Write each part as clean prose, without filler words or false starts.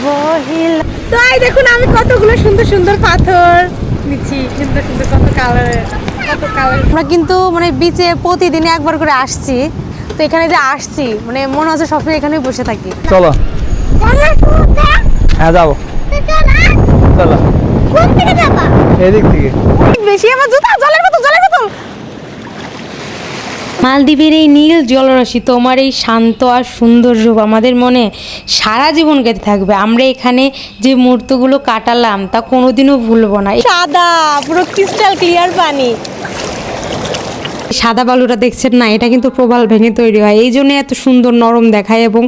বহিল। তো এই দেখুন আমি কতগুলো সুন্দর সুন্দর পাথর নিচ্ছি, সুন্দর সুন্দর কত কালার। আমরা কিন্তু মানে বিচে প্রতিদিন একবার করে আসছি, তো এখানে যে আসছি মানে মনে হচ্ছে সবসময় এখানেই বসে থাকি। চলো হ্যাঁ যাবো, চলো কোন দিকে যাবা? এদিক থেকে। বেশি আমার জুতা, জলের বোতল, জলের বোতল। মালদ্বীপের এই নীল জলরাশি, তোমার এই শান্ত আর সুন্দর রূপ আমাদের মনে সারা জীবন গেঁথে থাকবে। আমরা এখানে যে মুহূর্তগুলো কাটালাম তা কোনোদিনও ভুলবো না। সাদা পুরো ক্রিস্টাল ক্লিয়ার পানি। সাদা বালুটা দেখছেন না, এটা কিন্তু প্রবাল ভেঙে তৈরি হয়, এই জন্য এত সুন্দর নরম দেখায় এবং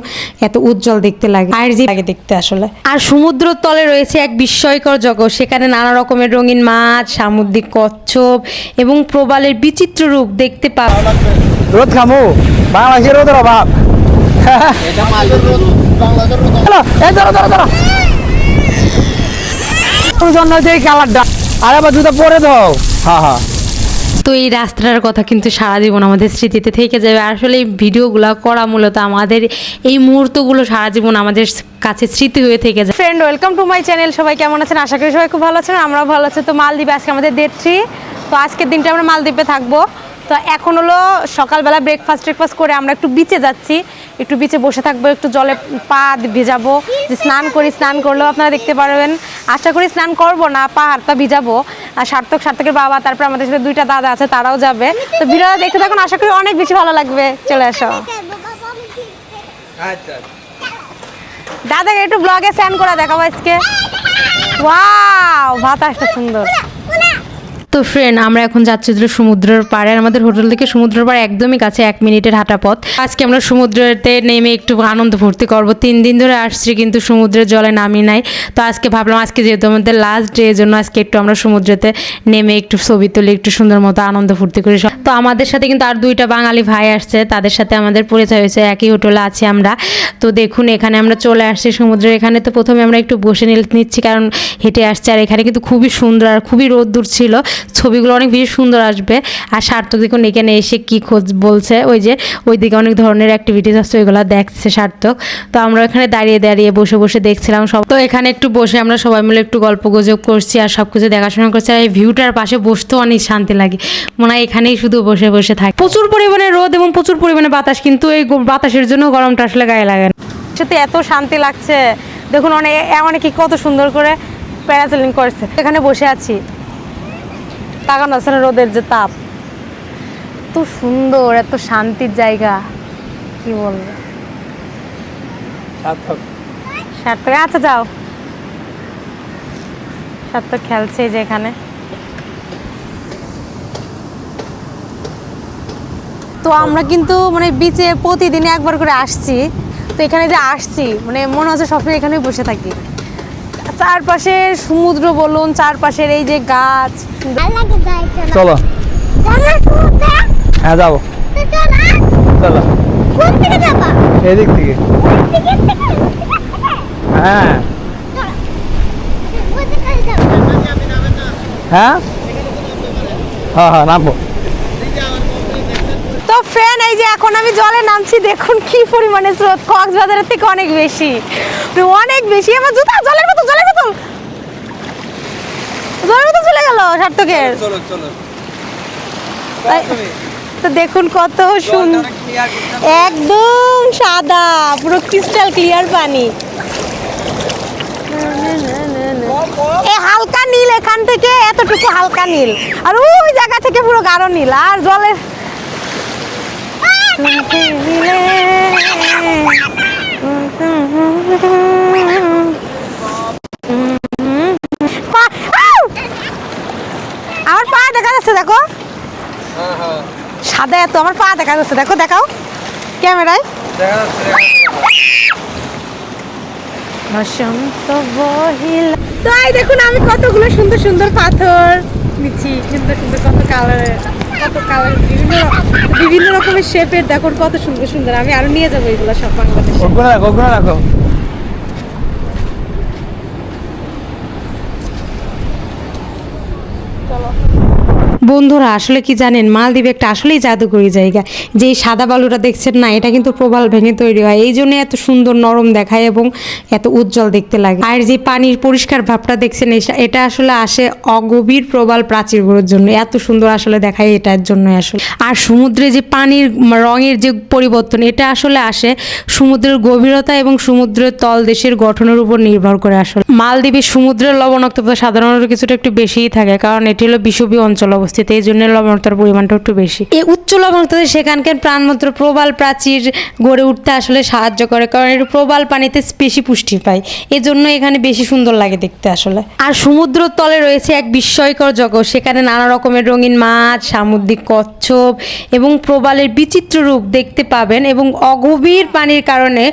এত উজ্জ্বল দেখতে লাগে, আর যে লাগে দেখতে আসলে। আর সমুদ্র তলে রয়েছে এক বিস্ময়কর জগৎ, সেখানে নানা রকমের রঙিন মাছ, সামুদ্রিক কচ্ছপ এবং প্রবালের বিচিত্র রূপ দেখতে পাওয়া। রোদ খামু বাংলাদেশের রোদের অভাব। জন্য যে কালারটা আরে আবার জুতা পরে দাও। হ্যাঁ হ্যাঁ। তো এই রাস্তাটার কথা কিন্তু সারা জীবন আমাদের স্মৃতিতে থেকে যাবে। আসলে এই ভিডিওগুলো করা মূলত আমাদের এই মুহূর্তগুলো সারা জীবন আমাদের কাছে স্মৃতি হয়ে থেকে যায়। Friend, welcome to my channel. সবাই কেমন আছেন? আশা করি সবাই খুব ভালো আছেন, আমরাও ভালো আছি। তো মালদ্বীপে আজকে আমাদের ডে 3। তো আজকের দিনটা আমরা মালদ্বীপে থাকবো। তো এখন হলো সকালবেলা ব্রেকফাস্ট করে আমরা একটু বিচে যাচ্ছি, একটু বিচে বসে থাকবো, একটু জলে পা ভিজাবো, স্নান করলেও আপনারা দেখতে পারবেন। আশা করি স্নান করবো না, পা হাতটা ভিজাবো। আর সার্থকের বাবা, তারপর আমাদের সাথে 2টা দাদা আছে, তারাও যাবে। তো ভিডিওটা দেখতে থাকুন, আশা করি অনেক বেশি ভালো লাগবে। চলে আসো। দাদাকে একটু ব্লগে স্যান্ড করে দেখাবো আজকে। ওয়াও, বাতাসটা সুন্দর। তো ফ্রেন্ড, আমরা এখন যাচ্ছি সমুদ্রের পাড়ে। আমাদের হোটেল থেকে সমুদ্রের পাড়ে একদমই কাছে, 1 মিনিটের হাঁটা পথ। আজকে আমরা সমুদ্রেতে নেমে একটু আনন্দ ফুর্তি করবো। 3 দিন ধরে আসছি কিন্তু সমুদ্রের জলে নামি নাই। তো আজকে ভাবলাম আজকে যেহেতু আমাদের লাস্ট ডে, এর জন্য আজকে একটু আমরা সমুদ্রেতে নেমে একটু ছবি তুলি, একটু সুন্দর মতো আনন্দ ফুর্তি করি। তো আমাদের সাথে কিন্তু আর 2টা বাঙালি ভাই আসছে, তাদের সাথে আমাদের পরিচয় হয়েছে, একই হোটেলে আছি আমরা। তো দেখুন এখানে আমরা চলে আসছি সমুদ্রের এখানে। তো প্রথমে আমরা একটু বসে নিচ্ছি, কারণ হেঁটে আসছি। আর এখানে কিন্তু খুবই সুন্দর আর খুবই রোদ্দুর ছিল, ছবিগুলো অনেক বেশি সুন্দর আসবে। আর সার্থক দেখুন এখানে এসে কি খোঁজ বলছে, ওইদিকে অনেক ধরনের অ্যাক্টিভিটিস আছে, ওইগুলো দেখছে সার্থক। তো আমরা এখানে দাঁড়িয়ে বসে দেখছিলাম সব। তো এখানে একটু বসে আমরা সবাই মিলে একটু গল্প গুজব করছি আর সব কিছু দেখাশোনা করছি। আর এই ভিউটার পাশে বসতেও অনেক শান্তি লাগে, মনে হয় এখানেই শুধু বসে থাকে। প্রচুর পরিমাণে রোদ এবং প্রচুর পরিমাণে বাতাস, কিন্তু এই বাতাসের জন্য গরমটা আসলে গায়ে লাগে না। সত্যি এত শান্তি লাগছে। দেখুন অনেকে কত সুন্দর করে প্যারাসেলিং করছে। এখানে বসে আছি, তাকানো আছে না রোদের যে তাপ, এত সুন্দর, এত শান্তির জায়গা, কি বলবো। সার্থক আচ্ছা যাও, সার্থক খেলছে যে এখানে। তো আমরা কিন্তু মানে বিচে প্রতিদিন একবার করে আসছি, তো এখানে যে আসছি মানে মনে হচ্ছে সবসময় এখানেই বসে থাকি। চারপাশে সমুদ্র বলুন, চারপাশের এই যে গাছ। চলো হ্যাঁ যাবো, চলো এদিক থেকে। হ্যাঁ হ্যাঁ হ্যাঁ হ্যাঁ নামবো। তো ফ্রেন্ড, এই যে এখন আমি জলে নামছি, দেখুন কি পরিমাণে স্রোত, কক্সবাজারের থেকে অনেক বেশি। আমার জুতা, জলের বোতল চলে গেল সার্থকের। তো দেখুন কত সুন্দর, একদম সাদা পুরো ক্রিস্টাল ক্লিয়ার পানি। হালকা নীল, এখান থেকে এতটুকু হালকা নীল, আর ওই জায়গা থেকে পুরো গাঢ় নীল। আর জলের আমার পা দেখা যাচ্ছে, দেখো সাদা এত, আমার পা দেখা যাচ্ছে, দেখাও ক্যামেরায়। তো এই দেখুন আমি কতগুলো সুন্দর সুন্দর পাথর নিচ্ছি, সুন্দর সুন্দর কত কালার বিভিন্ন রকমের শেপের, দেখুন কত সুন্দর সুন্দর। আমি আরো নিয়ে যাবো এগুলো সব বাংলাদেশে। রাখো। বন্ধুরা আসলে কি জানেন, মালদ্বীপ একটা আসলেই জাদুকরী জায়গা। যে এই সাদা বালুটা দেখছেন না, এটা কিন্তু প্রবাল ভেঙে তৈরি হয়, এই জন্য এত সুন্দর নরম দেখায় এবং এত উজ্জ্বল দেখতে লাগে। আর যে পানির পরিষ্কার ভাবটা দেখছেন, এটা আসলে আসে অগভীর প্রবাল প্রাচীরগুলোর জন্য, এত সুন্দর আসলে দেখায় এটার জন্য আসলে। আর সমুদ্রে যে পানির রঙের যে পরিবর্তন, এটা আসলে আসে সমুদ্রের গভীরতা এবং সমুদ্রের তলদেশের গঠনের উপর নির্ভর করে। আসলে মালদ্বীপের সমুদ্রের লবণাক্ততা সাধারণত কিছুটা একটু বেশিই থাকে, কারণ এটি হলো বিষুবীয় অঞ্চল অবস্থিত, এই জন্য লবণাক্ততার পরিমাণটা একটু বেশি। এই উচ্চ লবণাক্ততা সেখানকার প্রাণবন্ত প্রবাল প্রাচীর গড়ে উঠতে আসলে সাহায্য করে, কারণ এর প্রবাল পানিতে বেশি পুষ্টি পায়, এজন্য এখানে বেশি সুন্দর লাগে দেখতে আসলে। আর সমুদ্র তলে রয়েছে এক বিস্ময়কর জগৎ, সেখানে নানা রকমের রঙিন মাছ, সামুদ্রিক কচ্ছপ এবং প্রবালের বিচিত্র রূপ দেখতে পাবেন, এবং অগভীর পানির কারণে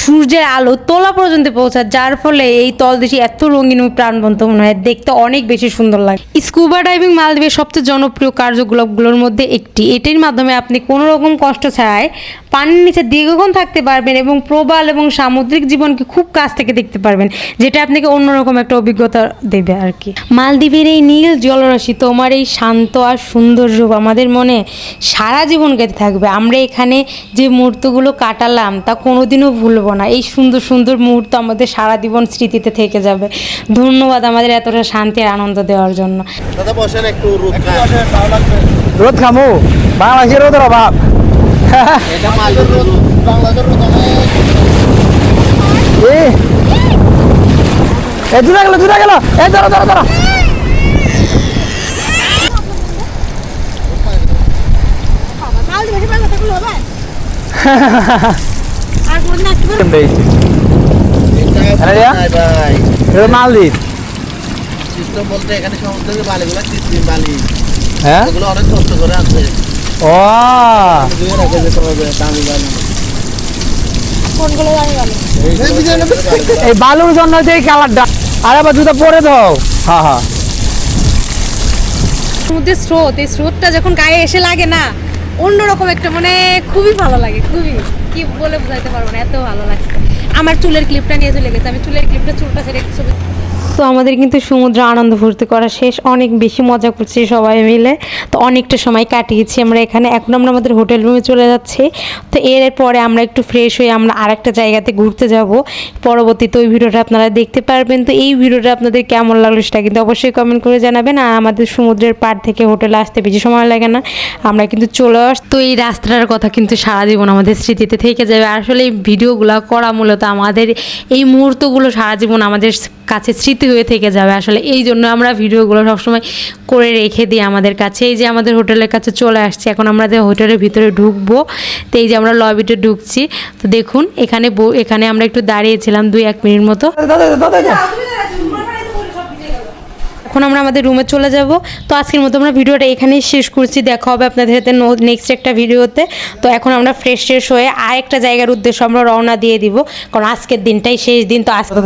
সূর্যের আলো তোলা পর্যন্ত পৌঁছায়, যার ফলে এই তলদেশে এত রঙিন ও প্রাণবন্ত মনে হয়, দেখতে অনেক বেশি সুন্দর লাগে। স্কুবা ডাইভিং মালদ্বীপের সবচেয়ে জনপ্রিয় কার্যকলাপগুলোর মধ্যে একটি। এটির মাধ্যমে আপনি কোনো রকম কষ্ট ছাড়াই পানির নিচে দীর্ঘক্ষণ থাকতে পারবেন এবং প্রবাল এবং সামুদ্রিক জীবনকে খুব কাছ থেকে দেখতে পারবেন, যেটা আপনাকে অন্যরকম একটা অভিজ্ঞতা দেবে আর কি। মালদ্বীপের এই নীল জলরাশি, তোমার এই শান্ত আর সুন্দর রূপ আমাদের মনে সারা জীবন গেঁথে থাকবে। আমরা এখানে যে মুহূর্তগুলো কাটালাম তা কোনোদিনও ভুলবো না, এই সুন্দর সুন্দর মুহূর্ত আমাদের সারা জীবন স্মৃতিতে থেকে যাবে। ধন্যবাদ আমাদের এতটা শান্তি আর আনন্দ দেওয়ার জন্য। দাদা বসেন একটু রোদ রোদ খামু, বাংলাদেশের রোদের অভাব। এটা মালদ্বীপ রোদ, বাংলাদেশের রোদ অনেক। জুড়া গেল, এই ধরো ধরো ধরো। মালদ্বীপ সিস্টেম বলতে এখানে সমুদ্রের বালিগুলো কৃত্রিম বালি, হ্যাঁ, এগুলো অনেক কষ্ট করে আছে। ও দিয়ে রাখে যেতে হবে দামি বালি। এই বালুর জন্য যে কালারটা, আরে বা জুতা পরে দাও। হ্যাঁ হ্যাঁ, সমুদ্রের স্রোত, এই স্রোতটা যখন গায়ে এসে লাগে না, অন্যরকম একটা মানে খুবই ভালো লাগে, খুবই কি বলে বোঝাইতে পারবো না, এত ভালো লাগছে। আমার চুলের ক্লিপটা নিয়ে চলে গেছে, আমি চুলের ক্লিপটা চুলটা ছেড়ে ছবি। তো আমাদের কিন্তু সমুদ্র আনন্দ ফুর্তি করা শেষ, অনেক বেশি মজা করছি সবাই মিলে, তো অনেকটা সময় কাটিয়েছি আমরা এখানে। এখন আমরা আমাদের হোটেল রুমে চলে যাচ্ছি। তো এরপরে আমরা একটু ফ্রেশ হয়ে আমরা আরেকটা জায়গাতে ঘুরতে যাব, পরবর্তীতে ওই ভিডিওটা আপনারা দেখতে পারবেন। তো এই ভিডিওটা আপনাদের কেমন লাগলো সেটা কিন্তু অবশ্যই কমেন্ট করে জানাবেন। আর আমাদের সমুদ্রের পাড় থেকে হোটেলে আসতে বেশি সময় লাগে না, আমরা কিন্তু চলে তো এই রাস্তাটার কথা কিন্তু সারা জীবন আমাদের স্মৃতিতে থেকে যাবে। আসলে এই ভিডিওগুলো করা মূলত আমাদের এই মুহূর্তগুলো সারা জীবন আমাদের কাছে স্মৃতি হয়ে থেকে যাবে। আসলে এই জন্য আমরা ভিডিওগুলো সবসময় করে রেখে দিই আমাদের কাছে। এই যে আমাদের হোটেলের কাছে চলে আসছি, এখন আমরা যে হোটেলের ভিতরে ঢুকবো, তো এই যে আমরা লবিতে ঢুকছি। তো দেখুন এখানে আমরা একটু দাঁড়িয়েছিলাম 2-1 মিনিট মতো। এখন আমরা আমাদের রুমে চলে যাব। তো আজকের মতো আমরা ভিডিওটা এখানেই শেষ করছি, দেখা হবে আপনাদের সাথে নেক্সট একটা ভিডিওতে। তো এখন আমরা ফ্রেশ হয়ে আরেকটা জায়গার উদ্দেশ্যে আমরা রওনা দিয়ে দিব, কারণ আজকের দিনটাই শেষ দিন। তো আজকে